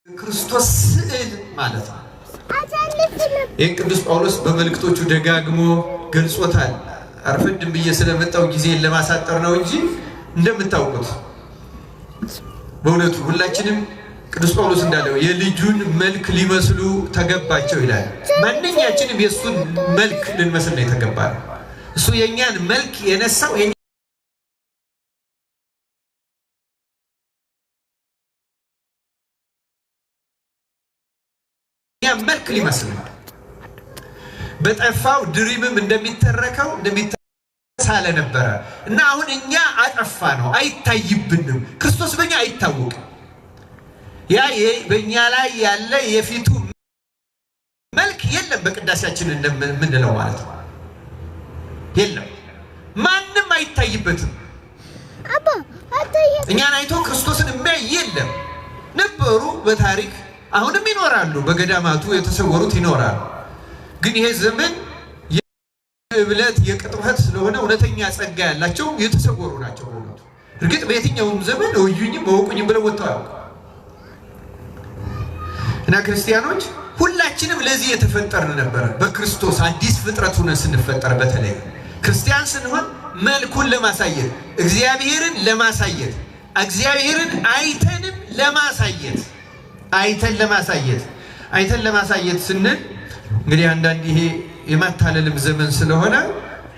ክርስቶስ ስዕል ማለት ነው። ይህን ቅዱስ ጳውሎስ በመልእክቶቹ ደጋግሞ ገልጾታል። አርፈድም ብዬ ስለመጣው ጊዜ ለማሳጠር ነው እንጂ እንደምታውቁት በእውነቱ ሁላችንም ቅዱስ ጳውሎስ እንዳለው የልጁን መልክ ሊመስሉ ተገባቸው ይላል። ማንኛችንም የእሱን መልክ ልንመስል ነው የተገባል። እሱ የእኛን መልክ የነሳው መልክ ሊመስል ነው። በጠፋው ድሪምም እንደሚተረከው እንደሚተሳለ ነበረ እና አሁን እኛ አጠፋ ነው፣ አይታይብንም። ክርስቶስ በእኛ አይታወቅም። ያ በእኛ ላይ ያለ የፊቱ መልክ የለም። በቅዳሴያችን እንደምንለው ማለት ነው የለም፣ ማንም አይታይበትም። እኛን አይቶ ክርስቶስን የሚያይ የለም። ነበሩ በታሪክ አሁንም ይኖራሉ። በገዳማቱ የተሰወሩት ይኖራሉ። ግን ይሄ ዘመን የእብለት የቅጥፈት ስለሆነ እውነተኛ ጸጋ ያላቸው የተሰወሩ ናቸው። በእውነቱ እርግጥ በየትኛውም ዘመን እዩኝም እወቁኝም ብለው ወጥተዋል። እና ክርስቲያኖች ሁላችንም ለዚህ የተፈጠርን ነበረ። በክርስቶስ አዲስ ፍጥረት ሆነን ስንፈጠር በተለይ ክርስቲያን ስንሆን መልኩን ለማሳየት እግዚአብሔርን ለማሳየት እግዚአብሔርን አይተንም ለማሳየት አይተን ለማሳየት ስንል እንግዲህ አንዳንድ ይሄ የማታለልም ዘመን ስለሆነ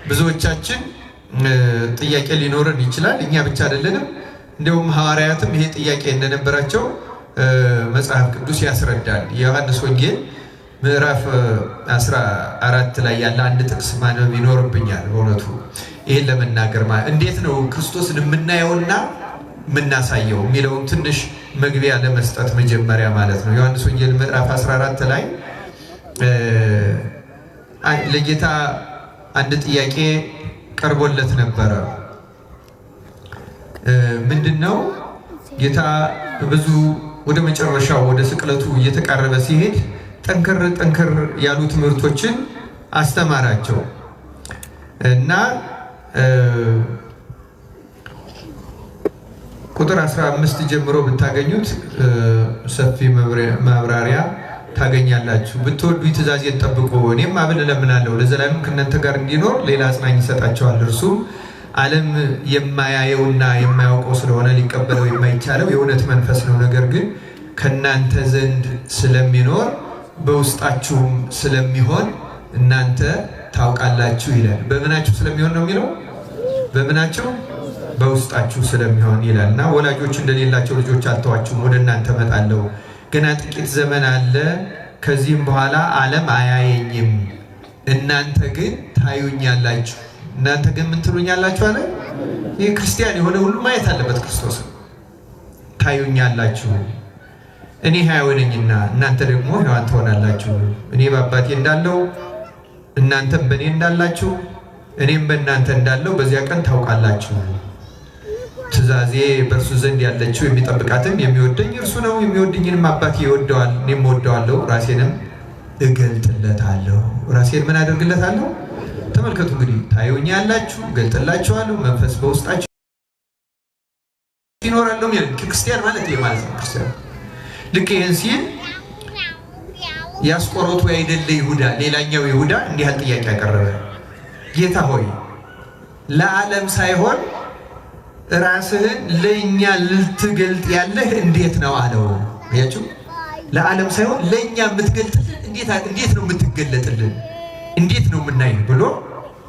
ብዙዎቻችን ጥያቄ ሊኖረን ይችላል። እኛ ብቻ አይደለንም። እንደውም ሐዋርያትም ይሄ ጥያቄ እንደነበራቸው መጽሐፍ ቅዱስ ያስረዳል። የዮሐንስ ወንጌል ምዕራፍ 14 ላይ ያለ አንድ ጥቅስ ማንበብ ይኖርብኛል። በእውነቱ ይሄን ለመናገር እንዴት ነው ክርስቶስን የምናየውና የምናሳየው የሚለውን ትንሽ መግቢያ ለመስጠት መጀመሪያ ማለት ነው። ዮሐንስ ወንጌል ምዕራፍ 14 ላይ ለጌታ አንድ ጥያቄ ቀርቦለት ነበረ። ምንድነው? ጌታ ብዙ ወደ መጨረሻው ወደ ስቅለቱ እየተቃረበ ሲሄድ ጠንከር ያሉ ትምህርቶችን አስተማራቸው እና ቁጥር 15 ጀምሮ ብታገኙት ሰፊ ማብራሪያ ታገኛላችሁ። ብትወዱ ትእዛዜን ጠብቁ፣ እኔም አብን እለምናለሁ ለዘላለም ከእናንተ ጋር እንዲኖር ሌላ አጽናኝ ይሰጣቸዋል። እርሱም ዓለም የማያየውና የማያውቀው ስለሆነ ሊቀበለው የማይቻለው የእውነት መንፈስ ነው። ነገር ግን ከእናንተ ዘንድ ስለሚኖር በውስጣችሁም ስለሚሆን እናንተ ታውቃላችሁ ይላል። በምናችሁ ስለሚሆን ነው የሚለው? በምናችሁ? በውስጣችሁ ስለሚሆን ይላል። እና ወላጆች እንደሌላቸው ልጆች አልተዋችሁም፣ ወደ እናንተ እመጣለሁ። ገና ጥቂት ዘመን አለ፣ ከዚህም በኋላ ዓለም አያየኝም፣ እናንተ ግን ታዩኛላችሁ። እናንተ ግን ምን ትሉኛላችሁ አለ። ይህ ክርስቲያን የሆነ ሁሉ ማየት አለበት ክርስቶስን። ታዩኛላችሁ፣ እኔ ሕያው ነኝና እናንተ ደግሞ ሕያዋን ትሆናላችሁ። እኔ በአባቴ እንዳለው እናንተም በእኔ እንዳላችሁ እኔም በእናንተ እንዳለው በዚያ ቀን ታውቃላችሁ። ትእዛዜ በእርሱ ዘንድ ያለችው የሚጠብቃትም የሚወደኝ እርሱ ነው። የሚወደኝንም አባቴ ይወደዋል፣ እኔም እወደዋለሁ፣ ራሴንም እገልጥለታለሁ። ራሴን ምን አደርግለታለሁ? ተመልከቱ እንግዲህ ታዩኛላችሁ፣ እገልጥላችኋለሁ፣ መንፈስ በውስጣችሁ ይኖራል ነው የሚለው። ክርስቲያን ማለት ይሄ ማለት ነው። ክርስቲያን ልክ ይህን ሲል ያስቆሮቱ አይደለ ይሁዳ፣ ሌላኛው ይሁዳ እንዲህ ያለ ጥያቄ ያቀረበ፣ ጌታ ሆይ ለዓለም ሳይሆን ራስህን ለእኛ ልትገልጥ ያለህ እንዴት ነው አለው። ያችሁ ለዓለም ሳይሆን ለእኛ የምትገልጥልን እንዴት ነው የምትገለጥልን? እንዴት ነው የምናይህ ብሎ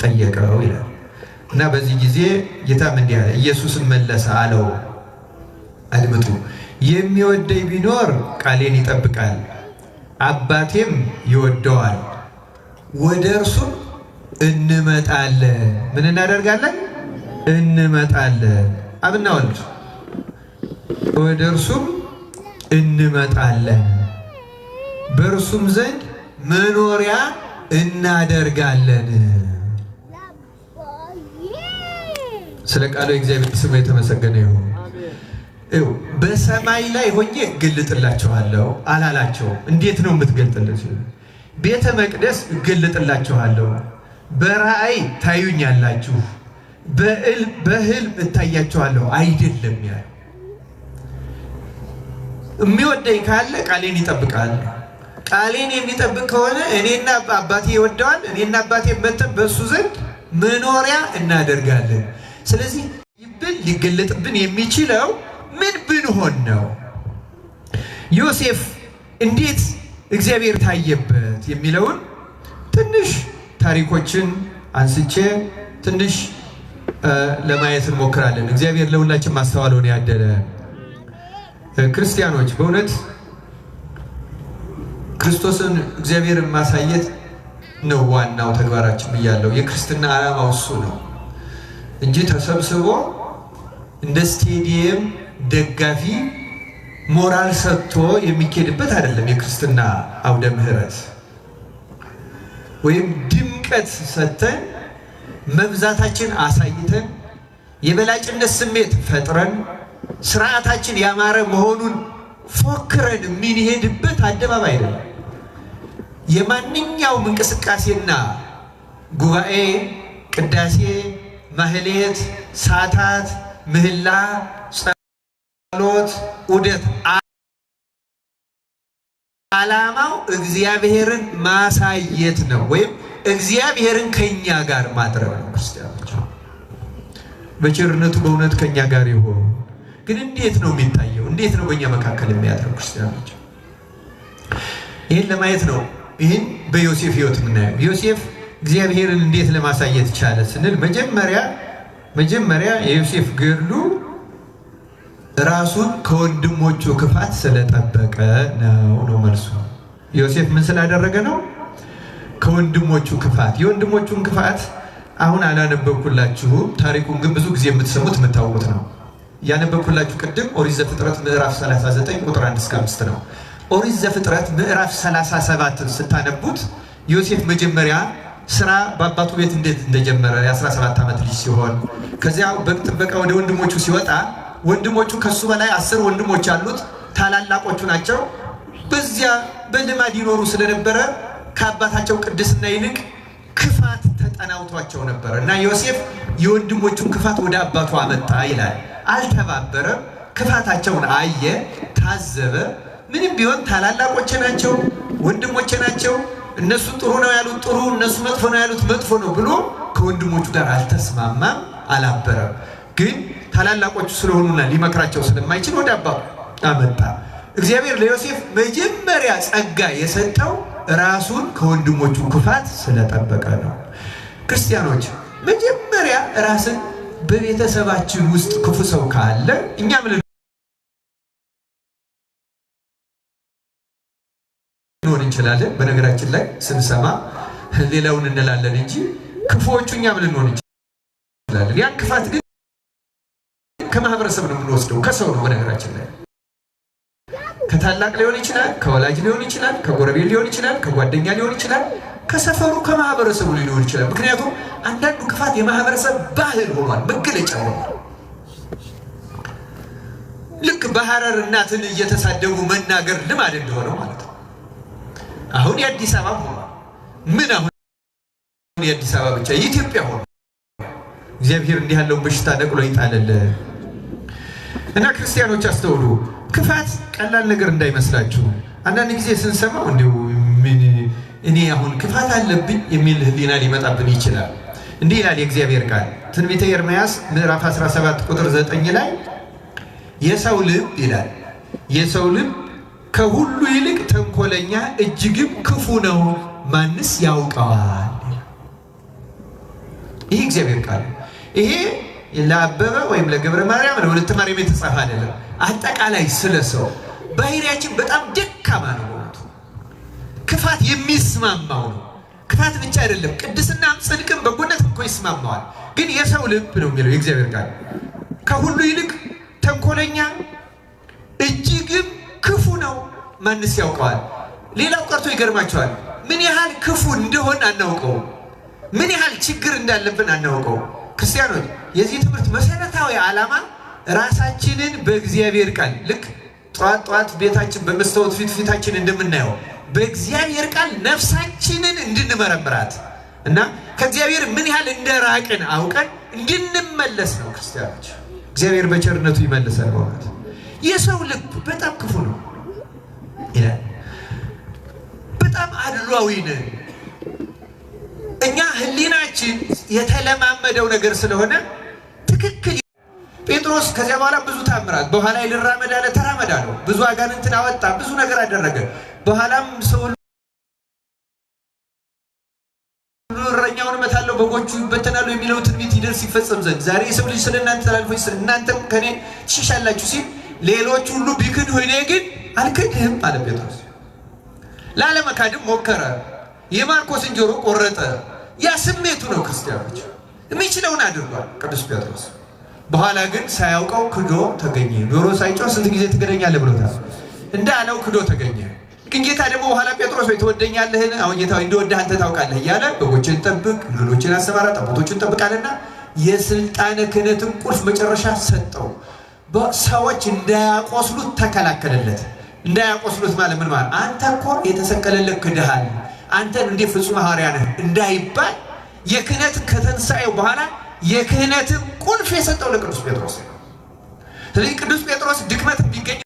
ጠየቀው ይላል። እና በዚህ ጊዜ ጌታም እንዲህ አለ። ኢየሱስም መለሰ አለው፣ አድምጡ፣ የሚወደኝ ቢኖር ቃሌን ይጠብቃል፣ አባቴም ይወደዋል፣ ወደ እርሱም እንመጣለን። ምን እናደርጋለን? እንመጣለን። አብና ወልድ ወደ እርሱም እንመጣለን፣ በእርሱም ዘንድ መኖሪያ እናደርጋለን። ስለ ቃሉ እግዚአብሔር ስሙ የተመሰገነ ይሁን። በሰማይ ላይ ሆኜ እገልጥላችኋለሁ አላላቸው። እንዴት ነው የምትገልጥልኝ? ቤተ መቅደስ እገልጥላችኋለሁ፣ በራእይ ታዩኛላችሁ፣ በህልም እታያችኋለሁ አይደለም ያለው። የሚወደኝ ካለ ቃሌን ይጠብቃል። ቃሌን የሚጠብቅ ከሆነ እኔና አባቴ ይወደዋል፣ እኔና አባቴ መተን በእሱ ዘንድ መኖሪያ እናደርጋለን። ስለዚህ ይብል ሊገለጥብን የሚችለው ምን ብንሆን ነው? ዮሴፍ እንዴት እግዚአብሔር ታየበት የሚለውን ትንሽ ታሪኮችን አንስቼ ትንሽ ለማየት እንሞክራለን። እግዚአብሔር ለሁላችን ማስተዋሉን ያደለ። ክርስቲያኖች በእውነት ክርስቶስን እግዚአብሔርን ማሳየት ነው ዋናው ተግባራችን ብያለሁ። የክርስትና ዓላማው እሱ ነው እንጂ ተሰብስቦ እንደ ስቴዲየም ደጋፊ ሞራል ሰጥቶ የሚኬድበት አይደለም። የክርስትና አውደ ምህረት ወይም ድምቀት ሰጥተን መብዛታችን አሳይተን የበላጭነት ስሜት ፈጥረን ስርዓታችን ያማረ መሆኑን ፎክረን የምንሄድበት አደባባይ አይደለም። የማንኛውም እንቅስቃሴና ጉባኤ፣ ቅዳሴ፣ ማህሌት፣ ሰዓታት፣ ምህላ፣ ጸሎት፣ ዑደት ዓላማው እግዚአብሔርን ማሳየት ነው፣ ወይም እግዚአብሔርን ከኛ ጋር ማድረግ ነው። ክርስቲያኖች በቸርነቱ በእውነት ከኛ ጋር ይሆን። ግን እንዴት ነው የሚታየው? እንዴት ነው በእኛ መካከል የሚያድረው? ክርስቲያኖች ይህን ለማየት ነው ይህን በዮሴፍ ህይወት የምናየው። ዮሴፍ እግዚአብሔርን እንዴት ለማሳየት ቻለ ስንል መጀመሪያ የዮሴፍ ገድሉ ራሱን ከወንድሞቹ ክፋት ስለጠበቀ ነው መልሱ። ዮሴፍ ምን ስላደረገ ነው? ከወንድሞቹ ክፋት። የወንድሞቹን ክፋት አሁን አላነበብኩላችሁም። ታሪኩን ግን ብዙ ጊዜ የምትሰሙት የምታውቁት ነው። ያነበብኩላችሁ ቅድም ኦሪት ዘፍጥረት ምዕራፍ 39 ቁጥር 1 እስከ 5 ነው። ኦሪት ዘፍጥረት ምዕራፍ 37 ስታነቡት ዮሴፍ መጀመሪያ ስራ በአባቱ ቤት እንዴት እንደጀመረ የ17 ዓመት ልጅ ሲሆን ከዚያ በጥበቃ ወደ ወንድሞቹ ሲወጣ ወንድሞቹ ከሱ በላይ 10 ወንድሞች አሉት፣ ታላላቆቹ ናቸው። በዚያ በልማድ ይኖሩ ስለነበረ ከአባታቸው ቅድስና ይልቅ ክፋት ተጠናውቷቸው ነበር እና ዮሴፍ የወንድሞቹን ክፋት ወደ አባቱ አመጣ ይላል። አልተባበረም። ክፋታቸውን አየ፣ ታዘበ። ምንም ቢሆን ታላላቆቼ ናቸው፣ ወንድሞቼ ናቸው፣ እነሱ ጥሩ ነው ያሉት ጥሩ፣ እነሱ መጥፎ ነው ያሉት መጥፎ ነው ብሎ ከወንድሞቹ ጋር አልተስማማም፣ አላበረም። ግን ታላላቆቹ ስለሆኑና ሊመክራቸው ስለማይችል ወደ አባቱ አመጣ። እግዚአብሔር ለዮሴፍ መጀመሪያ ጸጋ የሰጠው ራሱን ከወንድሞቹ ክፋት ስለጠበቀ ነው። ክርስቲያኖች መጀመሪያ ራስን በቤተሰባችን ውስጥ ክፉ ሰው ካለ እኛም ልንሆን እንችላለን። በነገራችን ላይ ስንሰማ ሌላውን እንላለን እንጂ ክፉዎቹ እኛም ልንሆን እንችላለን። ያን ክፋት ግን ከማህበረሰብ ነው የምንወስደው፣ ከሰው ነው። በነገራችን ላይ ከታላቅ ሊሆን ይችላል፣ ከወላጅ ሊሆን ይችላል፣ ከጎረቤት ሊሆን ይችላል፣ ከጓደኛ ሊሆን ይችላል፣ ከሰፈሩ ከማህበረሰቡ ሊሆን ይችላል። ምክንያቱም አንዳንዱ ክፋት የማህበረሰብ ባህል ሆኗል፣ መገለጫ ሆኗል። ልክ በሐረር እናትን እየተሳደቡ መናገር ልማድ እንደሆነው ማለት ነው። አሁን የአዲስ አበባ ሆኗል። ምን አሁን የአዲስ አበባ ብቻ የኢትዮጵያ ሆኗል። እግዚአብሔር እንዲህ ያለውን በሽታ ነቅሎ ይጣልልን እና ክርስቲያኖች አስተውሉ። ክፋት ቀላል ነገር እንዳይመስላችሁ። አንዳንድ ጊዜ ስንሰማው እንዲሁ እኔ አሁን ክፋት አለብኝ የሚል ህሊና ሊመጣብን ይችላል። እንዲህ ይላል የእግዚአብሔር ቃል ትንቢተ ኤርምያስ ምዕራፍ 17 ቁጥር 9 ላይ የሰው ልብ ይላል፣ የሰው ልብ ከሁሉ ይልቅ ተንኮለኛ እጅግም ክፉ ነው፣ ማንስ ያውቀዋል? ይህ እግዚአብሔር ቃል ይሄ ለአበበ ወይም ለገብረ ማርያም ነው ለወለተ ማርያም የተጻፈ አይደለም። አጠቃላይ ስለ ሰው ባህሪያችን በጣም ደካማ ነው። ክፋት የሚስማማው ነው። ክፋት ብቻ አይደለም፣ ቅድስናም ጽድቅም በጎነትም እኮ ይስማማዋል። ግን የሰው ልብ ነው የሚለው የእግዚአብሔር ቃል ከሁሉ ይልቅ ተንኮለኛ እጅግም ክፉ ነው፣ ማንስ ያውቀዋል? ሌላው ቀርቶ ይገርማቸዋል። ምን ያህል ክፉ እንደሆን አናውቀው፣ ምን ያህል ችግር እንዳለብን አናውቀው። ክርስቲያኖች የዚህ ትምህርት መሰረታዊ ዓላማ ራሳችንን በእግዚአብሔር ቃል ልክ ጧት ቤታችን በመስታወት ፊታችን እንደምናየው በእግዚአብሔር ቃል ነፍሳችንን እንድንመረምራት እና ከእግዚአብሔር ምን ያህል እንደራቅን አውቀን እንድንመለስ ነው። ክርስቲያኖች እግዚአብሔር በቸርነቱ ይመልሰን። በእውነት የሰው ልብ በጣም ክፉ ነው ይላል። በጣም አድሏዊ ነው። እኛ ህሊናችን የተለማመደው ነገር ስለሆነ ትክክል። ጴጥሮስ ከዚያ በኋላ ብዙ ታምራት በኋላ ይልራመድ አለ፣ ተራመድ አለው። ብዙ አጋንንትን አወጣ፣ ብዙ ነገር አደረገ። በኋላም ሰው እረኛውን እመታለሁ በጎቹ ይበተናሉ የሚለው ትንቢት ይደርስ ይፈጸም ዘንድ ዛሬ የሰው ልጅ ስለእናንተ ተላልፎ እናንተም ከኔ ትሸሻላችሁ ሲል ሌሎች ሁሉ ቢክድሁ እኔ ግን አልክድህም አለ ጴጥሮስ። ላለመካድም ሞከረ። የማርቆስን ጆሮ ቆረጠ። ያ ስሜቱ ነው። ክርስቲያኖች የሚችለውን አድርጓል ቅዱስ ጴጥሮስ። በኋላ ግን ሳያውቀው ክዶ ተገኘ። ዶሮ ሳይጮህ ስንት ጊዜ ትክደኛለህ ብሎታል። እንዳለው ክዶ ተገኘ። ግን ጌታ ደግሞ በኋላ ጴጥሮስ ወይ ትወደኛለህን? አሁን ጌታ እንደወደህ አንተ ታውቃለህ እያለ በጎችን ጠብቅ፣ ግሎችን አሰማራ፣ ጠቦቶችን ጠብቃለና የስልጣነ ክህነትን ቁልፍ መጨረሻ ሰጠው። ሰዎች እንዳያቆስሉት ተከላከለለት። እንዳያቆስሉት ማለት ምን ማለት? አንተ እኮ የተሰቀለልህ ክደሃል፣ አንተን እንደ ፍጹም ሐዋርያ ነህ እንዳይባል የክህነትን ከተንሳኤው በኋላ የክህነትን ቁልፍ የሰጠው ለቅዱስ ጴጥሮስ። ስለዚህ ቅዱስ ጴጥሮስ ድክመት ቢገኝ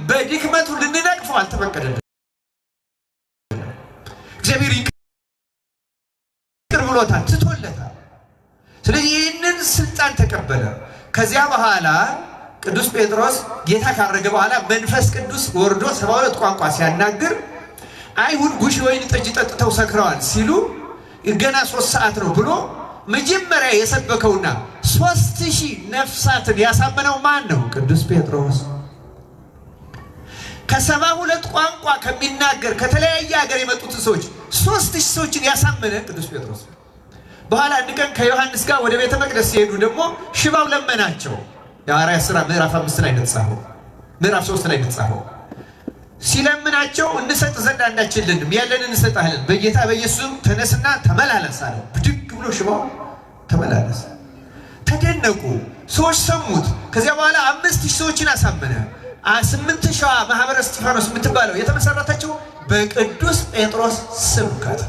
በድክመቱ ልንነቅፈው አልተፈቀደልን። እግዚአብሔር ይቅር ብሎታል፣ ትቶለታል። ስለዚህ ይህንን ስልጣን ተቀበለ። ከዚያ በኋላ ቅዱስ ጴጥሮስ ጌታ ካረገ በኋላ መንፈስ ቅዱስ ወርዶ 72 ቋንቋ ሲያናግር አይሁድ ጉሽ ወይን ጠጅ ጠጥተው ሰክረዋል ሲሉ ገና 3 ሰዓት ነው ብሎ መጀመሪያ የሰበከውና 3000 ነፍሳትን ያሳመነው ማን ነው? ቅዱስ ጴጥሮስ። ከ72 ቋንቋ ከሚናገር ከተለያየ ሀገር የመጡትን ሰዎች 3000 ሰዎችን ያሳመነ ቅዱስ ጴጥሮስ። በኋላ አንድ ቀን ከዮሐንስ ጋር ወደ ቤተ መቅደስ ሲሄዱ ደግሞ ሽባው ለመናቸው። የሐዋርያት ሥራ ምዕራፍ 5 ላይ እንደተጻፈው ምዕራፍ 3 ላይ እንደተጻፈው ሲለምናቸው እንሰጥ ዘንድ አንዳችን የለንም፣ ያለንን እንሰጣለን፣ በጌታ በኢየሱስ ተነስና ተመላለስ አለ። ብድግ ብሎ ሽባው ተመላለሰ። ተደነቁ። ሰዎች ሰሙት። ከዚያ በኋላ 5000 ሰዎችን አሳመነ። 8000 ማህበረ እስጢፋኖስ የምትባለው የተመሰረተችው በቅዱስ ጴጥሮስ ስብከት።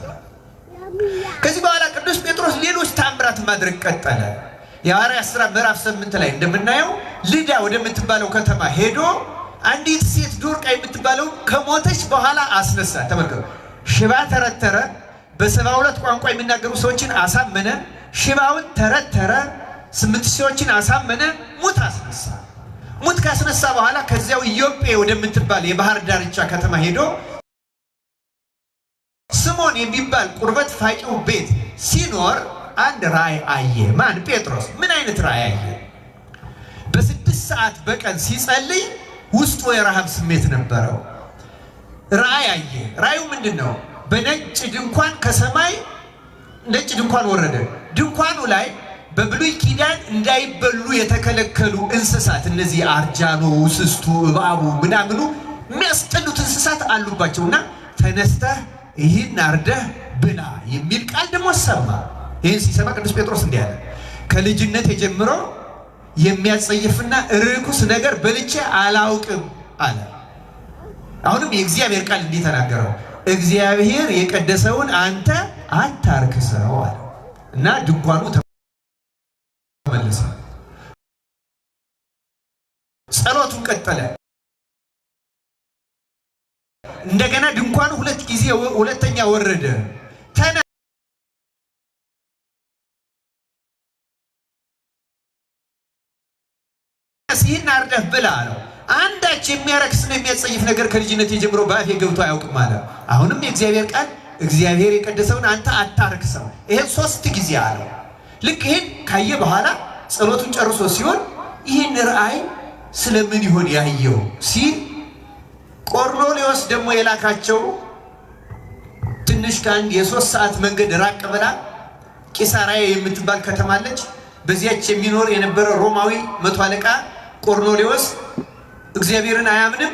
ከዚህ በኋላ ቅዱስ ጴጥሮስ ሌሎች ታምራት ማድረግ ቀጠለ። የሐዋርያት ሥራ ምዕራፍ 8 ላይ እንደምናየው ልዳ ወደምትባለው ከተማ ሄዶ አንዲት ሴት ዶርቃ የምትባለው ከሞተች በኋላ አስነሳ። ተመልከቱ። ሽባ ተረተረ። በ72 ቋንቋ የሚናገሩ ሰዎችን አሳመነ። ሽባውን ተረተረ። 8000 ሰዎችን አሳመነ። ሙት አስነሳ። ሙት ካስነሳ በኋላ ከዚያው ኢዮጴ ወደምትባል የባህር ዳርቻ ከተማ ሄዶ ስሞን የሚባል ቁርበት ፋቂው ቤት ሲኖር አንድ ራእይ አየ። ማን? ጴጥሮስ። ምን አይነት ራእይ አየ? በ6 ሰዓት በቀን ሲጸልይ ውስጡ የረሃብ ስሜት ነበረው። ራእይ አየ። ራእዩ ምንድነው? በነጭ ድንኳን ከሰማይ ነጭ ድንኳን ወረደ። ድንኳኑ ላይ በብሉይ ኪዳን እንዳይበሉ የተከለከሉ እንስሳት፣ እነዚህ አርጃኖ፣ ውስስቱ፣ እባቡ ምናምኑ የሚያስጠሉት እንስሳት አሉባቸውና ተነስተህ ይህን አርደህ ብላ የሚል ቃል ደግሞ ሰማ። ይህን ሲሰማ ቅዱስ ጴጥሮስ እንዲህ አለ፣ ከልጅነት የጀምሮ የሚያጸይፍና ርኩስ ነገር በልቼ አላውቅም አለ። አሁንም የእግዚአብሔር ቃል እንዲህ ተናገረው፣ እግዚአብሔር የቀደሰውን አንተ አታርክሰው አለ እና ድንኳኑ ተመለሰ። ጸሎቱን ቀጠለ። እንደገና ድንኳኑ ሁለተኛ ወረደ። ይህን አርደህ ብላ አለው። አንዳች የሚያረክስና የሚያጸይፍ ነገር ከልጅነት ጀምሮ በአፌ ገብቶ አያውቅም አለ። አሁንም የእግዚአብሔር ቃል እግዚአብሔር የቀደሰውን አንተ አታርክሰው፣ ይሄን 3 ጊዜ አለው። ልክ ይሄን ካየ በኋላ ጸሎቱን ጨርሶ ሲሆን ይህን ራእይ ስለምን ይሆን ያየው ሲል ቆርኔሌዎስ ደግሞ የላካቸው ትንሽ ከአንድ የ3 ሰዓት መንገድ ራቅ ብላ ቂሳርያ የምትባል ከተማ አለች። በዚያች የሚኖር የነበረ ሮማዊ 100 አለቃ ቆርኔሌዎስ እግዚአብሔርን አያምንም፣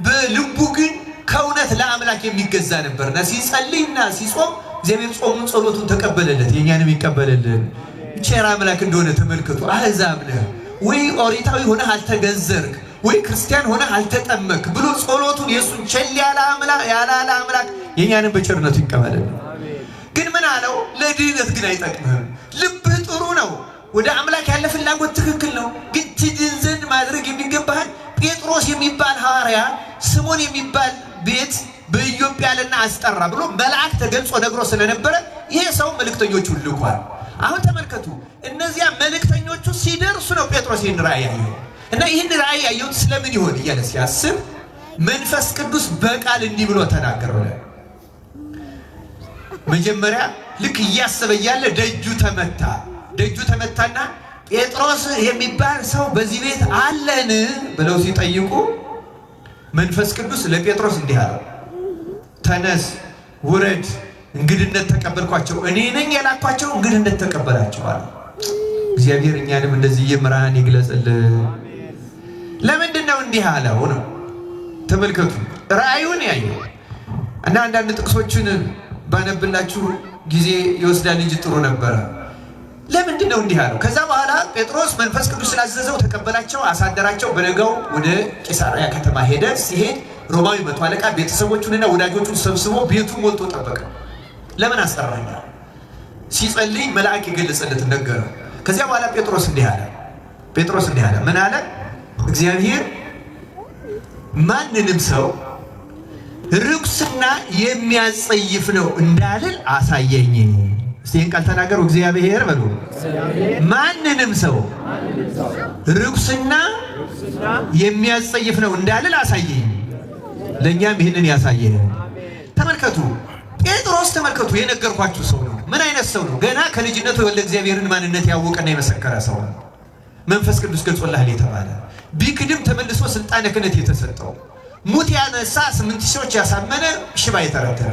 በልቡ ግን ከእውነት ለአምላክ የሚገዛ ነበርና ሲጸልይና ሲጾም እግዚአብሔር ጾሙን ጸሎቱን ተቀበለለት። የኛንም ይቀበልልን። ቸር አምላክ እንደሆነ ተመልከቱ። አሕዛብ ነህ ወይ ኦሪታዊ ሆነህ አልተገዘርክ ወይ ክርስቲያን ሆነህ አልተጠመክ ብሎ ጸሎቱን የሱን ቸል ያለ አምላክ የኛንም በቸርነቱ ይቀበልልን። ግን ምን አለው? ለድህነት ግን አይጠቅምህም። ልብህ ጥሩ ነው፣ ወደ አምላክ ያለ ፍላጎት ትክክል ነው። ግን ትድን ዘንድ ማድረግ የሚገባህን ጴጥሮስ የሚባል ሐዋርያ ስምዖን የሚባል ቤት በኢትዮጵያ ያለና አስጠራ ብሎ መልአክ ተገልጾ ነግሮ ስለነበረ ይሄ ሰው መልእክተኞቹን ልኳል። አሁን ተመልከቱ፣ እነዚያ መልእክተኞቹ ሲደርሱ ነው ጴጥሮስ ይህን ራእይ ያየው። እና ይህን ራእይ ያየው ስለምን ይሆን እያለ ሲያስብ መንፈስ ቅዱስ በቃል እንዲህ ብሎ ተናገረው። መጀመሪያ ልክ እያሰበ ያለ ደጁ ተመታና ጴጥሮስ የሚባል ሰው በዚህ ቤት አለን ብለው ሲጠይቁ መንፈስ ቅዱስ ለጴጥሮስ እንዲህ አለው፣ ተነስ ውረድ፣ እንግድነት ተቀበልኳቸው፣ እኔ ነኝ የላኳቸው፣ እንግድነት ተቀበላቸው አለ። እግዚአብሔር እኛንም እንደዚህ ይምራን ይግለጽልን። ለምንድን ነው እንዲህ አለው ነው? ተመልከቱ፣ ራእዩን ያየው እና አንዳንድ ጥቅሶችን ባነብላችሁ ጊዜ ይወስዳል እንጂ ጥሩ ነበረ። ለምንድን ነው እንዲህ አለው? ከዛ በኋላ ጴጥሮስ መንፈስ ቅዱስ ስላዘዘው ተቀበላቸው፣ አሳደራቸው። በነጋው ወደ ቂሳርያ ከተማ ሄደ። ሲሄድ ሮማዊ መቶ አለቃ ቤተሰቦቹንና ወዳጆቹን ሰብስቦ ቤቱን ሞልቶ ጠበቀ። ለምን አስጠራኝ? ሲጸልይ መልአክ የገለጸለት ነገረው። ከዚያ በኋላ ጴጥሮስ እንዲህ አለ። ምን አለ? እግዚአብሔር ማንንም ሰው ርኩስና የሚያጸይፍ ነው እንዳልል አሳየኝ። እስቲ ይህን ቃል ተናገሩ። እግዚአብሔር በሉ። ማንንም ሰው ርኩስና የሚያጸይፍ ነው እንዳልል አሳየኝ። ለእኛም ይህንን ያሳየን። ተመልከቱ ጴጥሮስ፣ ተመልከቱ የነገርኳችሁ ሰው ነው። ምን አይነት ሰው ነው? ገና ከልጅነቱ የወልደ እግዚአብሔርን ማንነት ያወቀና የመሰከረ ሰው ነው። መንፈስ ቅዱስ ገልጾልሃል የተባለ ቢክድም ተመልሶ ስልጣነ ክህነት የተሰጠው ሙት ያነሳ 8 ሰዎች ያሳመነ ሽባ የተረተረ።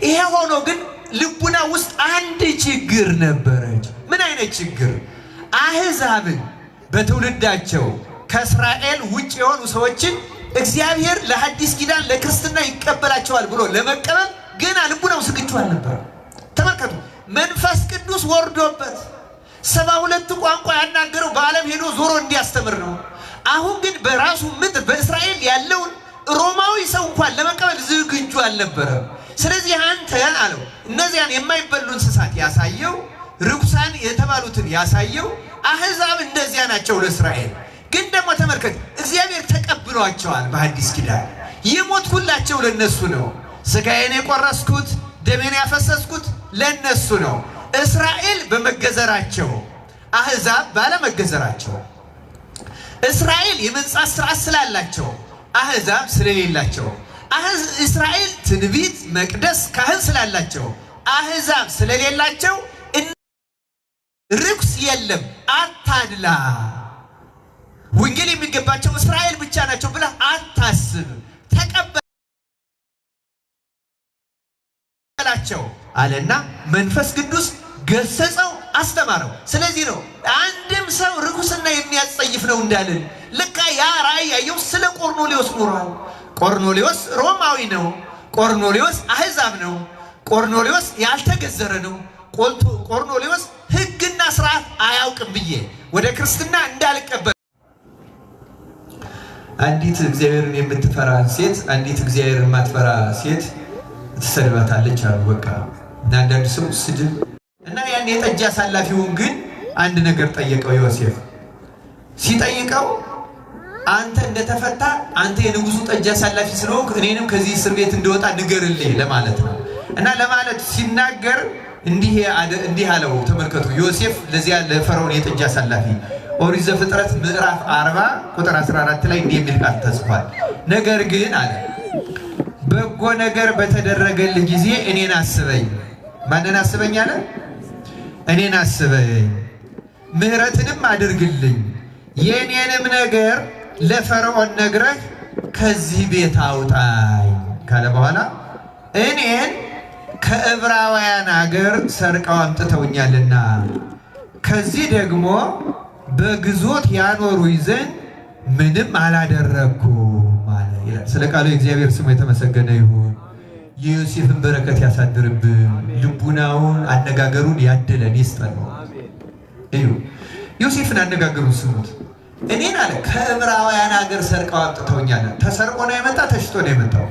ይሄ ሆኖ ግን ልቡና ውስጥ አንድ ችግር ነበረች። ምን አይነት ችግር? አሕዛብን በትውልዳቸው ከእስራኤል ውጭ የሆኑ ሰዎችን እግዚአብሔር ለሐዲስ ኪዳን ለክርስትና ይቀበላቸዋል ብሎ ለመቀበል ገና ልቡናው ዝግጁ አልነበረም። ተመልከቱ፣ መንፈስ ቅዱስ ወርዶበት 72 ቋንቋ ያናገረው በዓለም ሄዶ ዞሮ እንዲያስተምር ነው። አሁን ግን በራሱ ምድር በእስራኤል ያለውን ሮማዊ ሰው እንኳን ለመቀበል ዝግጁ አልነበረም። ስለዚህ አንተ አለው እነዚያን የማይበሉ እንስሳት ያሳየው፣ ርኩሳን የተባሉትን ያሳየው። አሕዛብ እንደዚያ ናቸው ለእስራኤል። ግን ደግሞ ተመልከት፣ እግዚአብሔር ተቀብሏቸዋል። በሐዲስ ኪዳን የሞትኩላቸው ለነሱ ነው። ሥጋዬን የቆረስኩት ደሜን ያፈሰስኩት ለነሱ ነው። እስራኤል በመገዘራቸው፣ አሕዛብ ባለመገዘራቸው፣ እስራኤል የመንጻት ሥርዓት ስላላቸው፣ አሕዛብ ስለሌላቸው፣ እስራኤል ትንቢት፣ መቅደስ፣ ካህን ስላላቸው፣ አሕዛብ ስለሌላቸው ርኩስ የለም። አታድላ። ወንጌል የሚገባቸው እስራኤል ብቻ ናቸው ብለህ አታስብ። ተቀበላቸው አለና መንፈስ ቅዱስ ገሰጸው፣ አስተማረው። ስለዚህ ነው አንድም ሰው ርኩስና የሚያጸይፍ ነው እንዳልን። ልካ ያ ራእይ ያየው ስለ ቆርኔሌዎስ ኖሯል። ቆርኔሌዎስ ሮማዊ ነው። ቆርኔሌዎስ አሕዛብ ነው። ቆርኔሌዎስ ያልተገዘረ ነው። ቆርኔሌዎስ ሕግና ስርዓት አያውቅም ብዬ ወደ ክርስትና እንዳልቀበል። አንዲት እግዚአብሔርን የምትፈራ ሴት አንዲት እግዚአብሔርን የማትፈራ ሴት ትሰድባታለች አሉ። በቃ እና አንዳንድ ሰው ስድብ እና ያን የጠጅ አሳላፊውን ግን አንድ ነገር ጠየቀው። ዮሴፍ ሲጠይቀው አንተ እንደተፈታ አንተ የንጉሱ ጠጅ አሳላፊ ስለሆንክ እኔንም ከዚህ እስር ቤት እንደወጣ ንገርልኝ ለማለት ነው። እና ለማለት ሲናገር እንዲህ አለው። ተመልከቱ ዮሴፍ ለዚያ ለፈርዖን የጠጅ አሳላፊ ኦሪት ዘፍጥረት ምዕራፍ 40 ቁጥር 14 ላይ እንዲህ የሚል ቃል ተጽፏል። ነገር ግን አለ በጎ ነገር በተደረገልህ ጊዜ እኔን አስበኝ። ማንን አስበኝ አለ? እኔን አስበኝ፣ ምሕረትንም አድርግልኝ፣ የእኔንም ነገር ለፈርዖን ነግረህ ከዚህ ቤት አውጣኝ ካለ በኋላ እኔን ከዕብራውያን አገር ሰርቀው አምጥተውኛልና ከዚህ ደግሞ በግዞት ያኖሩኝ ዘንድ ምንም አላደረኩም አለ ይላል። ስለ ቃሉ የእግዚአብሔር ስሙ የተመሰገነ ይሁን። የዮሴፍን በረከት ያሳድርብን። ልቡናውን አነጋገሩን ያድለን ይስጠን። እዩ ዮሴፍን አነጋገሩን ስሙት። እኔን አለ ከዕብራውያን ሀገር ሰርቀው አምጥተውኛል። ተሰርቆ ነው የመጣ ተሽቶ ነው የመጣው።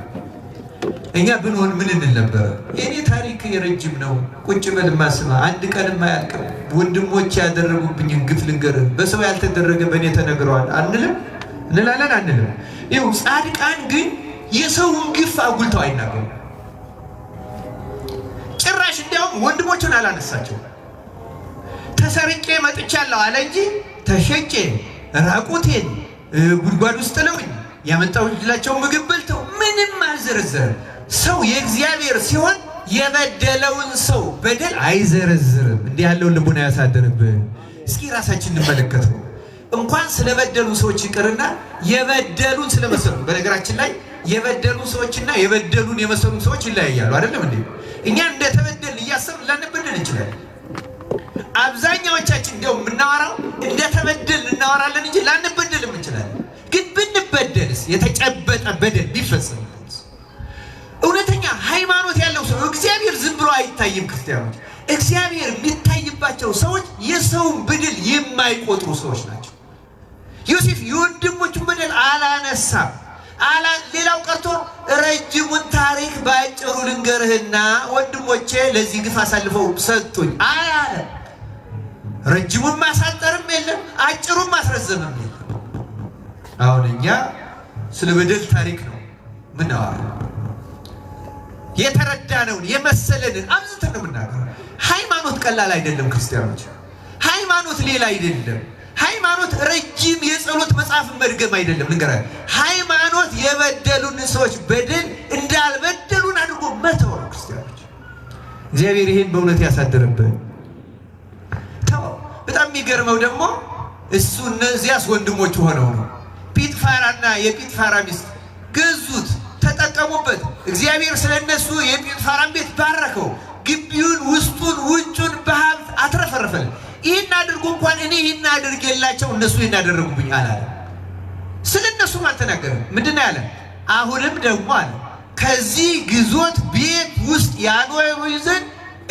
እኛ ብንሆን ምን እንል ነበር? የኔ ታሪክ የረጅም ነው። ቁጭ በል ማስማ አንድ ቀን የማያልቅም። ወንድሞች ያደረጉብኝን ግፍ ልንገርህ፣ በሰው ያልተደረገ በእኔ ተነግረዋል አንልም? እንላለን አንልም? ይኸው ጻድቃን ግን የሰውን ግፍ አጉልተው አይናገሩም። ጭራሽ እንዲያውም ወንድሞቹን አላነሳቸው። ተሰርቄ መጥቻለሁ አለ እንጂ ተሸጬ ራቁቴን ጉድጓድ ውስጥ ጥለውኝ ያመጣሁላቸው ምግብ በልተው ምንም አልዘረዘረም። ሰው የእግዚአብሔር ሲሆን የበደለውን ሰው በደል አይዘረዝርም። እንዲህ ያለውን ልቡና ያሳደረብን። እስኪ ራሳችን እንመለከተው። እንኳን ስለበደሉ ሰዎች ይቅርና የበደሉን ስለመሰሉ፣ በነገራችን ላይ የበደሉ ሰዎችና የበደሉን የመሰሉ ሰዎች ይለያያሉ። አይደለም እንዴ? እኛ እንደተበደል እያሰብን ላንበደል እንችላለን። አብዛኛዎቻችን እንደው የምናወራው እንደተበደል እናወራለን እንጂ ላንበደልም እንችላለን። ግን ብንበደልስ የተጨበጠ በደል ቢፈጸም እውነተኛ ሃይማኖት ያለው ሰው እግዚአብሔር ዝም ብሎ አይታይም። ክርስቲያኖች እግዚአብሔር የሚታይባቸው ሰዎች የሰውን በደል የማይቆጥሩ ሰዎች ናቸው። ዮሴፍ የወንድሞቹን በደል አላነሳም። ሌላው ቀርቶ ረጅሙን ታሪክ ባጭሩ ልንገርህና ወንድሞቼ ለዚህ ግፍ አሳልፈው ሰጡኝ አላለ። ረጅሙን ማሳጠርም የለም አጭሩን ማስረዘምም የለም። አሁን እኛ ስለ በደል ታሪክ ነው ምናወራው። የተረዳነውን የመሰለንን አብዝተን ነው የምናገረው። ሃይማኖት ቀላል አይደለም ክርስቲያኖች። ሃይማኖት ሌላ አይደለም። ሃይማኖት ረጅም የጸሎት መጽሐፍ መድገም አይደለም። ልንገርህ፣ ሃይማኖት የበደሉን ሰዎች በደል እንዳልበደሉን አድርጎ መተው ነው። ክርስቲያኖች እግዚአብሔር ይሄን በእውነት ያሳድርብን። በጣም የሚገርመው ደግሞ እሱ እነዚያስ ወንድሞቹ ሆነው ነው። ጲጥፋራና የጲጥፋራ ሚስት ገዙት፣ ተጠቀሙበት። እግዚአብሔር ስለነሱ የጲጥፋራን ቤት ባረከው። ግቢውን፣ ውስጡን፣ ውጩን በሀብት አትረፈረፈል። ይህን አድርጎ እንኳን እኔ ይህን አድርጌላቸው እነሱ ይህን አደረጉብኝ አላለ። ስለነሱም አልተናገረም። ምንድን ያለ? አሁንም ደግሞ አለ ከዚህ ግዞት ቤት ውስጥ ያኖሩኝ ዘንድ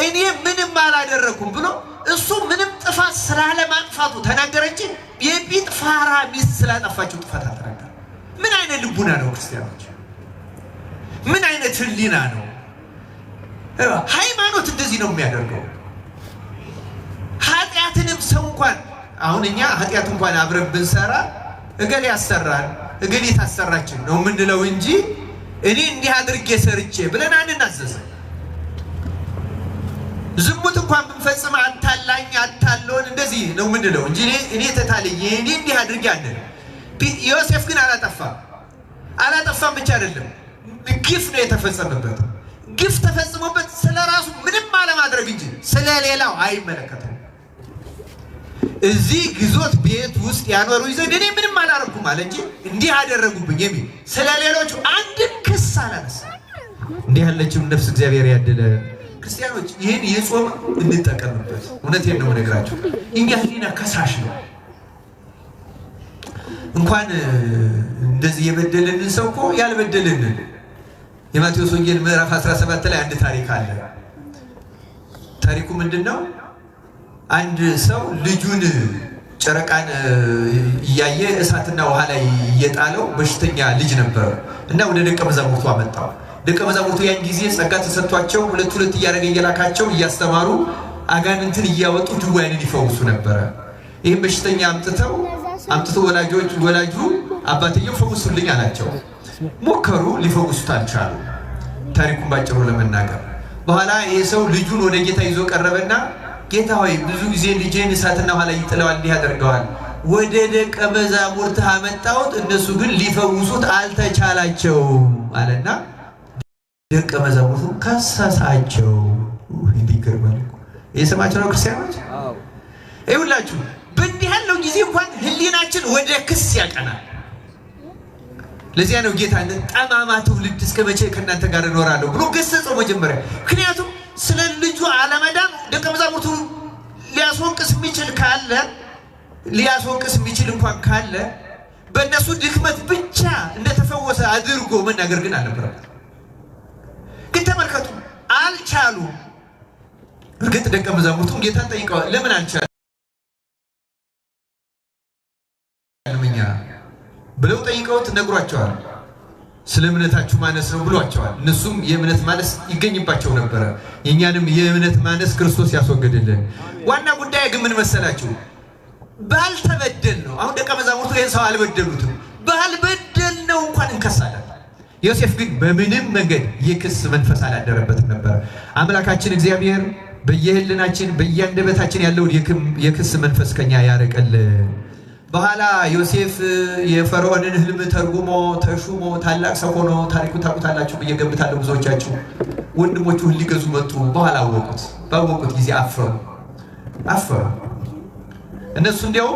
እኔ ምንም አላደረኩም ብሎ እሱ ምንም ጥፋት ስላለማጥፋቱ ተናገረ እንጂ የጲጥፋራ ሚስት ስላጠፋችው ጥፋት አልተናገረም። ምን አይነት ልቡና ነው ክርስቲያኖች? ምን አይነት ህሊና ነው? ሃይማኖት እንደዚህ ነው የሚያደርገው። ኃጢአትንም ሰው እንኳን አሁን እኛ ኃጢአት እንኳን አብረን ብንሰራ እገሌ ያሰራል እገሌ ታሰራችን ነው የምንለው እንጂ እኔ እንዲህ አድርጌ ሰርቼ ብለን አንናዘዝም። ዝሙት እንኳን ብንፈጽም አታላኝ አታለውን እንደዚህ ነው የምንለው እንጂ እኔ ተታልዬ እኔ እንዲህ አድርጌ አንል። ዮሴፍ ግን አላጠፋም ብቻ አይደለም፣ ግፍ ነው የተፈጸመበት። ግፍ ተፈጽሞበት ስለራሱ ምንም አለማድረግ እንጂ ስለሌላው አይመለከተም። እዚህ ግዞት ቤት ውስጥ ያኖሩኝ ዘንድ እኔ ምንም አላረኩም አለ እንጂ እንዲህ አደረጉብኝ የሚል ስለሌሎቹ አንድም ክስ አላነሳ። እንዲህ ያለችው ነፍስ እግዚአብሔር ያድለ። ክርስቲያኖች ይህን የጾም እንጠቀምበት። እውነቴን ነው የምነግራቸው። እኛ ህሊና ከሳሽ ነው። እንኳን እንደዚህ የበደልንን ሰው እኮ ያልበደልንን የማቴዎስ ወንጌል ምዕራፍ 17 ላይ አንድ ታሪክ አለ። ታሪኩ ምንድነው? አንድ ሰው ልጁን ጨረቃን እያየ እሳትና ውሃ ላይ እየጣለው በሽተኛ ልጅ ነበር እና ወደ ደቀ መዛሙርቱ አመጣው። ደቀ መዛሙርቱ ያን ጊዜ ጸጋ ተሰጥቷቸው ሁለት እያደረገ እየላካቸው እያስተማሩ አጋንንትን እያወጡ ድውያንን ይፈውሱ ነበረ። ይህም በሽተኛ አምጥቶ ወላጁ አባትየው ፈውሱልኝ አላቸው። ሞከሩ፣ ሊፈውሱት አልቻሉ። ታሪኩን ባጭሩ ለመናገር በኋላ ይህ ሰው ልጁን ወደ ጌታ ይዞ ቀረበና ጌታ ሆይ ብዙ ጊዜ ልጄን እሳትና ውሃ ላይ ይጥለዋል፣ እንዲህ ያደርገዋል። ወደ ደቀ መዛሙርት አመጣሁት፣ እነሱ ግን ሊፈውሱት አልተቻላቸውም አለና ደቀ መዛሙርቱ ከሰሳቸው። እንዲገርማል። የሰማችሁ ነው ክርስቲያኖች? ይኸውላችሁ በእንዲህ ያለው ጊዜ እንኳን ህሊናችን ወደ ክስ ያቀናል። ለዚያ ነው ጌታ ጠማማ ትውልድ እስከ መቼ ከእናንተ ጋር እኖራለሁ ብሎ ገሰጸው መጀመሪያ። ምክንያቱም ስለ ልጁ አለመዳን ደቀ መዛሙርቱ ሊያስወቅስ የሚችል እንኳን ካለ በእነሱ ድክመት ብቻ እንደተፈወሰ አድርጎ መናገር ግን አልነበረም። ግን ተመልከቱ፣ አልቻሉ። እርግጥ ደቀ መዛሙርቱም ጌታን ጠይቀዋል። ለምን አልቻሉ ብለው ጠይቀውት ነግሯቸዋል። ስለ እምነታችሁ ማነስ ነው ብሏቸዋል። እነሱም የእምነት ማነስ ይገኝባቸው ነበረ። የእኛንም የእምነት ማነስ ክርስቶስ ያስወገድልን። ዋና ጉዳይ ግን ምን መሰላችሁ? ባልተበደል ነው። አሁን ደቀ መዛሙርቱ ይህን ሰው አልበደሉትም። ባልበደል ነው ብንለው እንኳን እንከሳለን። ዮሴፍ ግን በምንም መንገድ የክስ መንፈስ አላደረበትም ነበር። አምላካችን እግዚአብሔር በየህልናችን በየአንደበታችን ያለውን የክስ መንፈስ ከኛ ያርቅልን። በኋላ ዮሴፍ የፈርዖንን ህልም ተርጉሞ ተሹሞ ታላቅ ሰው ሆኖ ታሪኩን ታውቁታላችሁ ብዬ ገምታለሁ። ብዙዎቻችሁ ወንድሞቹ ሊገዙ መጡ። በኋላ አወቁት። ባወቁት ጊዜ አፈሩ። እነሱ እንዲያው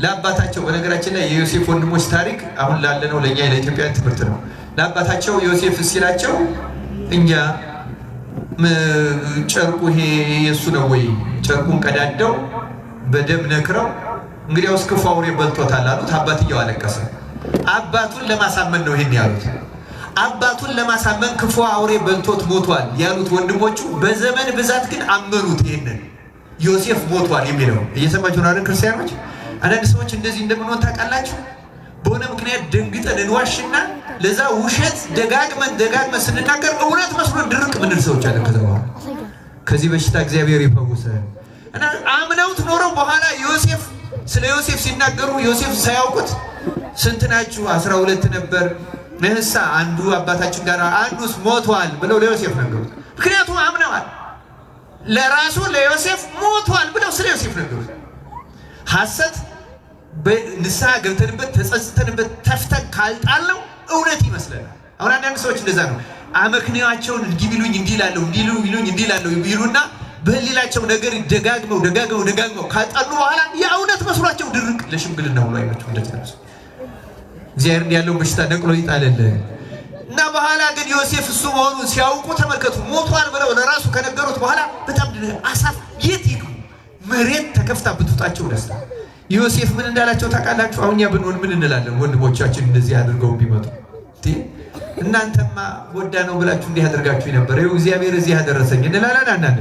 ለአባታቸው በነገራችን ላይ የዮሴፍ ወንድሞች ታሪክ አሁን ላለነው ለኛ ለኢትዮጵያን ትምህርት ነው። ለአባታቸው ዮሴፍ ሲላቸው እኛ ጨርቁ ይሄ የሱ ነው ወይ ጨርቁን ቀዳደው በደም ነክረው እንግዲያውስ ክፉ አውሬ በልቶታል አሉት። አባትየው አለቀሰ። አባቱን ለማሳመን ነው ይሄን ያሉት። አባቱን ለማሳመን ክፉ አውሬ በልቶት ሞቷል ያሉት ወንድሞቹ በዘመን ብዛት ግን አመኑት። ይሄንን ዮሴፍ ሞቷል የሚለው እየሰማችሁ ነው አይደል ክርስቲያኖች? አንዳንድ ሰዎች እንደዚህ እንደምንሆን ታውቃላችሁ። በሆነ ምክንያት ደንግጠን እንዋሽና ለዛ ውሸት ደጋግመን ስንናገር እውነት መስሎን ድርቅ ምንል ሰዎች አለን። ከዚህ በሽታ እግዚአብሔር ይፈውሰን እና አምነውት ኖረው በኋላ ስለ ዮሴፍ ሲናገሩ ዮሴፍ ሳያውቁት ስንት ናችሁ? 12 ነበር። ነህሳ አንዱ አባታችን ጋር አንዱስ ሞቷል ብለው ለዮሴፍ ነገሩት። ምክንያቱም አምነዋል። ለራሱ ለዮሴፍ ሞቷል ብለው ስለ ዮሴፍ ነገሩት። ሐሰት በንስሐ ገብተንበት ተጸጽተንበት ተፍተን ካልጣለው እውነት ይመስለናል። አሁን አንዳንድ ሰዎች እንደዛ ነው። አመክንያቸውን እንዲሉኝ እንዲላለው እንዲሉኝ እንዲላለው ይሉና በህሊላቸው ነገር ደጋግመው ካልጣሉ በኋላ የእውነት መስሏቸው ድርቅ ለሽምግልና ሁሉ አይመጡ እንደተነሱ እግዚአብሔር ያለው በሽታ ነቅሎ ይጣልልን እና በኋላ ግን ዮሴፍ እሱ መሆኑን ሲያውቁ ተመልከቱ። ሞቷል ብለው ለራሱ ከነገሩት በኋላ በጣም አሳፍ የት ይሉ መሬት ተከፍታ ብትውጣቸው ደስታ። ዮሴፍ ምን እንዳላቸው ታውቃላችሁ? አሁን ያ ብንሆን ምን እንላለን? ወንድሞቻችን እንደዚህ አድርገው ቢመጡ እናንተማ ወዳ ነው ብላችሁ እንዲህ አድርጋችሁ ነበር፣ ይኸው እግዚአብሔር እዚህ ያደረሰኝ እንላለን። አንዳንድ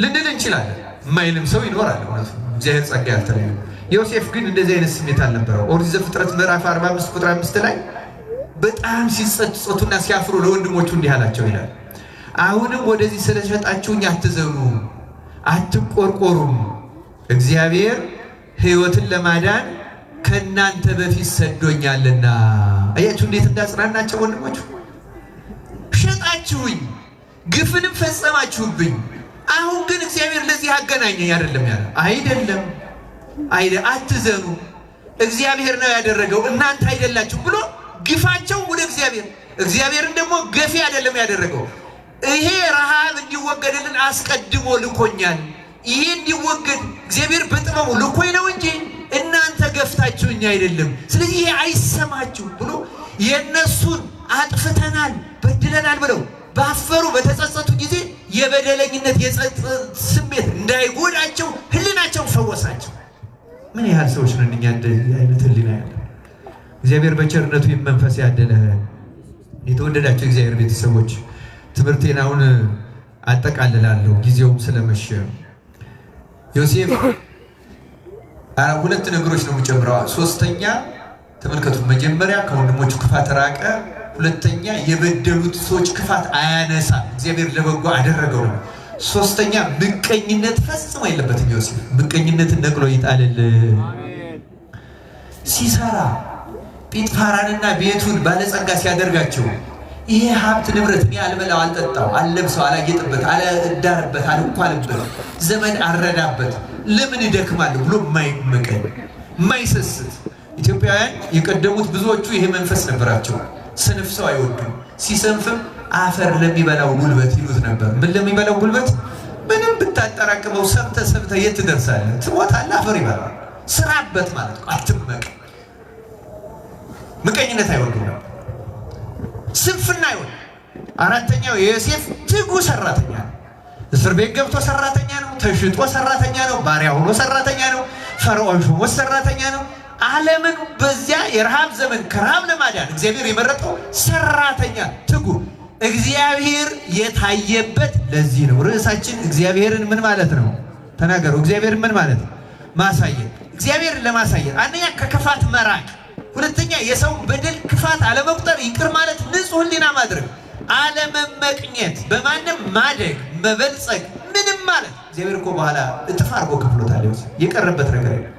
ልንል እንችላለን። የማይልም ሰው ይኖራል። እውነቱ እግዚአብሔር ጸጋ ያልተለየው። ዮሴፍ ግን እንደዚህ አይነት ስሜት አልነበረው። ኦሪት ዘፍጥረት ምዕራፍ 45 ቁጥር 5 ላይ በጣም ሲጸጸቱና ሲያፍሩ ለወንድሞቹ እንዲህ አላቸው ይላል፣ አሁንም ወደዚህ ስለሸጣችሁኝ አትዘኑ፣ አትቆርቆሩም። እግዚአብሔር ሕይወትን ለማዳን ከእናንተ በፊት ሰዶኛልና። አያችሁ እንዴት እንዳጽናናቸው ወንድሞቹ። ሸጣችሁኝ፣ ግፍንም ፈጸማችሁብኝ፣ አሁን ግን እግዚአብሔር ለዚህ አገናኘኝ አይደለም ያለ አይደለም፣ አትዘኑ፣ እግዚአብሔር ነው ያደረገው እናንተ አይደላችሁ ብሎ ግፋቸው ወደ እግዚአብሔርን ደግሞ ገፊ አይደለም ያደረገው። ይሄ ረሃብ እንዲወገድልን አስቀድሞ ልኮኛል። ይሄ እንዲወገድ እግዚአብሔር በጥበቡ ልኮኝ ነው እንጂ እናንተ ገፍታችሁኝ አይደለም። ስለዚህ ይሄ አይሰማችሁ ብሎ የነሱን አጥፍተናል በድለናል ብለው ባፈሩ በተጸጸቱ ጊዜ የበደለኝነት የጸጸት ስሜት እንዳይጎዳቸው ህሊናቸው ፈወሳቸው። ምን ያህል ሰዎች ነን እኛ እንደዚህ አይነት ህሊና ያለ? እግዚአብሔር በቸርነቱ መንፈስ ያደለ። የተወደዳቸው እግዚአብሔር ቤተሰቦች ትምህርቴን አሁን አጠቃልላለሁ ጊዜውም ስለመሸ። ዮሴፍ ሁለት ነገሮች ነው የሚጨምረው። ሶስተኛ ተመልከቱ፣ መጀመሪያ ከወንድሞቹ ክፋት ራቀ። ሁለተኛ የበደሉት ሰዎች ክፋት አያነሳ፣ እግዚአብሔር ለበጎ አደረገው ነው። ሶስተኛ ምቀኝነት ፈጽሞ የለበትም ዮሴፍ። ምቀኝነትን ነቅሎ ይጣልል። ሲሰራ ጲጥፋራንና ቤቱን ባለጸጋ ሲያደርጋቸው ይሄ ሀብት ንብረት እኔ አልበላው አልጠጣው አልለብሰው አላጌጥበት አልዳርበት አልኳልበት ዘመን አረዳበት ለምን እደክማለሁ ብሎ የማይመቀኝ የማይሰስት ኢትዮጵያውያን የቀደሙት ብዙዎቹ ይሄ መንፈስ ነበራቸው። ስንፍ ሰው አይወዱም። ሲሰንፍም አፈር ለሚበላው ጉልበት ይሉት ነበር። ምን ለሚበላው ጉልበት? ምንም ብታጠራቅመው ሰብተ የት ትደርሳለህ? ትሞታለህ። አፈር ይበላል። ስራበት ማለት ነው። አትመቅ። ምቀኝነት አይወዱም ነበር። ስንፍና አይወድ። አራተኛው የዮሴፍ ትጉ ሰራተኛ ነው። እስር ቤት ገብቶ ሰራተኛ ነው። ተሽጦ ሰራተኛ ነው። ባሪያ ሆኖ ሰራተኛ ነው። ፈርዖን ሾሞ ሰራተኛ ነው። ዓለምን በዚያ የረሃብ ዘመን ከረሃብ ለማዳን እግዚአብሔር የመረጠው ሰራተኛ ትጉ። እግዚአብሔር የታየበት ለዚህ ነው። ርዕሳችን እግዚአብሔርን ምን ማለት ነው? ተናገሩ። እግዚአብሔርን ምን ማለት ነው? ማሳየት። እግዚአብሔርን ለማሳየት አንደኛ ከክፋት መራቅ፣ ሁለተኛ የሰው በደል ክፋት አለመቁጠር፣ ይቅር ማለት፣ ንጹህ ሕሊና ማድረግ፣ አለመመቅኘት፣ በማንም ማደግ መበልጸግ ምንም ማለት እግዚአብሔር እኮ በኋላ እጥፍ አድርጎ ከፍሎታል። የቀረበት ነገር የለም።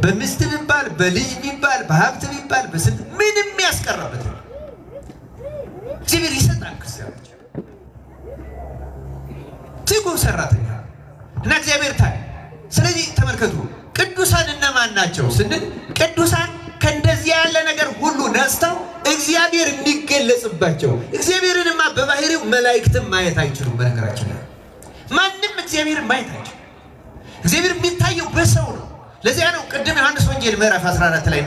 በሚስት ቢባል በልጅ ቢባል በሀብት ቢባል በስልት ምንም ያስቀረበት እግዚአብሔር ይሰጣል። ክርስቲያኖች ትጉ ሰራተኛ እና እግዚአብሔር ታይ። ስለዚህ ተመልከቱ ቅዱሳን እነማን ናቸው ስንል ቅዱሳን ከእንደዚህ ያለ ነገር ሁሉ ነስተው እግዚአብሔር የሚገለጽባቸው። እግዚአብሔርንማ በባህሪው መላእክትም ማየት አይችሉም። በነገራችን ላይ ማንም እግዚአብሔርን ማየት አይችልም። እግዚአብሔር የሚታየው በሰው ነው። ለዚያ ነው ቅድም ዮሐንስ ወንጌል ምዕራፍ 14 ላይ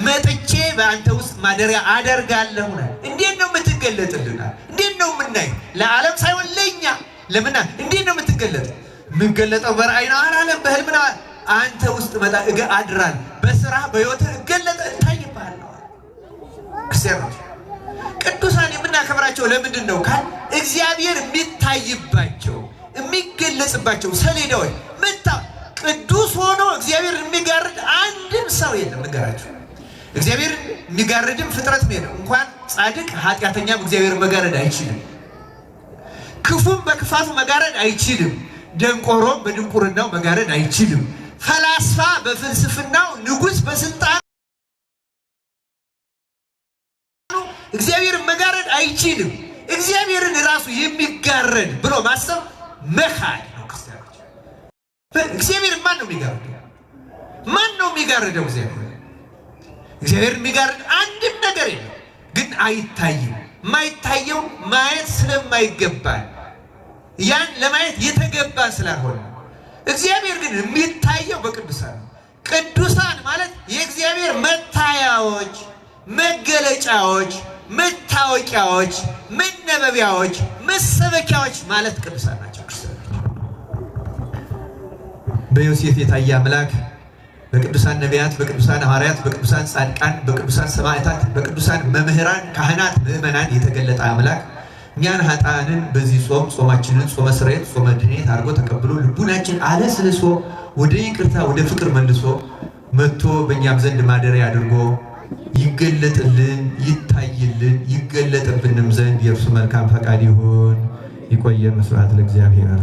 መጥቼ በአንተ ውስጥ ማደሪያ አደርጋለሁ ነው። እንዴት ነው የምትገለጥልን? እንዴት ነው የምናይ? ለዓለም ሳይሆን ለኛ ለምና እንዴት ነው የምትገለጥ? የምትገለጠው በራእይ ነው አላለም፣ በህልም ነው። አንተ ውስጥ መጣ አድራል። በስራ በህይወት እገለጥ እታይብሃል ነው። ክርስቲያኖች ቅዱሳን የምናከብራቸው ለምንድን ነው ካል እግዚአብሔር የሚታይባቸው የሚገለጽባቸው ሰሌዳዎች መጣ። ቅዱስ ሆኖ እግዚአብሔር የሚጋርድ አንድም ሰው የለም። ንገራቸው እግዚአብሔር የሚጋርድም ፍጥረት ነው። እንኳን ጻድቅ ኃጢአተኛም እግዚአብሔር መጋረድ አይችልም። ክፉም በክፋቱ መጋረድ አይችልም። ደንቆሮም በድንቁርናው መጋረድ አይችልም። ፈላስፋ በፍልስፍናው፣ ንጉስ በስልጣኑ እግዚአብሔርን መጋረድ አይችልም። እግዚአብሔርን ራሱ የሚጋረድ ብሎ ማሰብ መካድ ነው። ክርስቲያኖች እግዚአብሔር ማን ነው የሚጋርደው? ማን ነው የሚጋርደው? እግዚአብሔር የሚጋርድ አንድም ነገር የለም። ግን አይታይም። የማይታየው ማየት ስለማይገባል ያን ለማየት የተገባ ስላልሆነ እግዚአብሔር ግን የሚታየው በቅዱሳን ነው። ቅዱሳን ማለት የእግዚአብሔር መታያዎች፣ መገለጫዎች፣ መታወቂያዎች፣ መነበቢያዎች፣ መሰበኪያዎች ማለት ቅዱሳን ናቸው። በዮሴፍ የታየ አምላክ በቅዱሳን ነቢያት፣ በቅዱሳን ሐዋርያት፣ በቅዱሳን ጻድቃን፣ በቅዱሳን ሰማዕታት፣ በቅዱሳን መምህራን፣ ካህናት፣ ምእመናን የተገለጠ አምላክ እኛን ኃጥአንን በዚህ ጾም ጾማችንን ጾመ ስርየት ጾመ ድኅነት አድርጎ ተቀብሎ ልቡናችን አለስልሶ ወደ ይቅርታ ወደ ፍቅር መልሶ መጥቶ በእኛም ዘንድ ማደሪያ አድርጎ ይገለጥልን፣ ይታይልን፣ ይገለጥብንም ዘንድ የእርሱ መልካም ፈቃድ ይሁን። ይቆየን። ስብሐት ለእግዚአብሔር።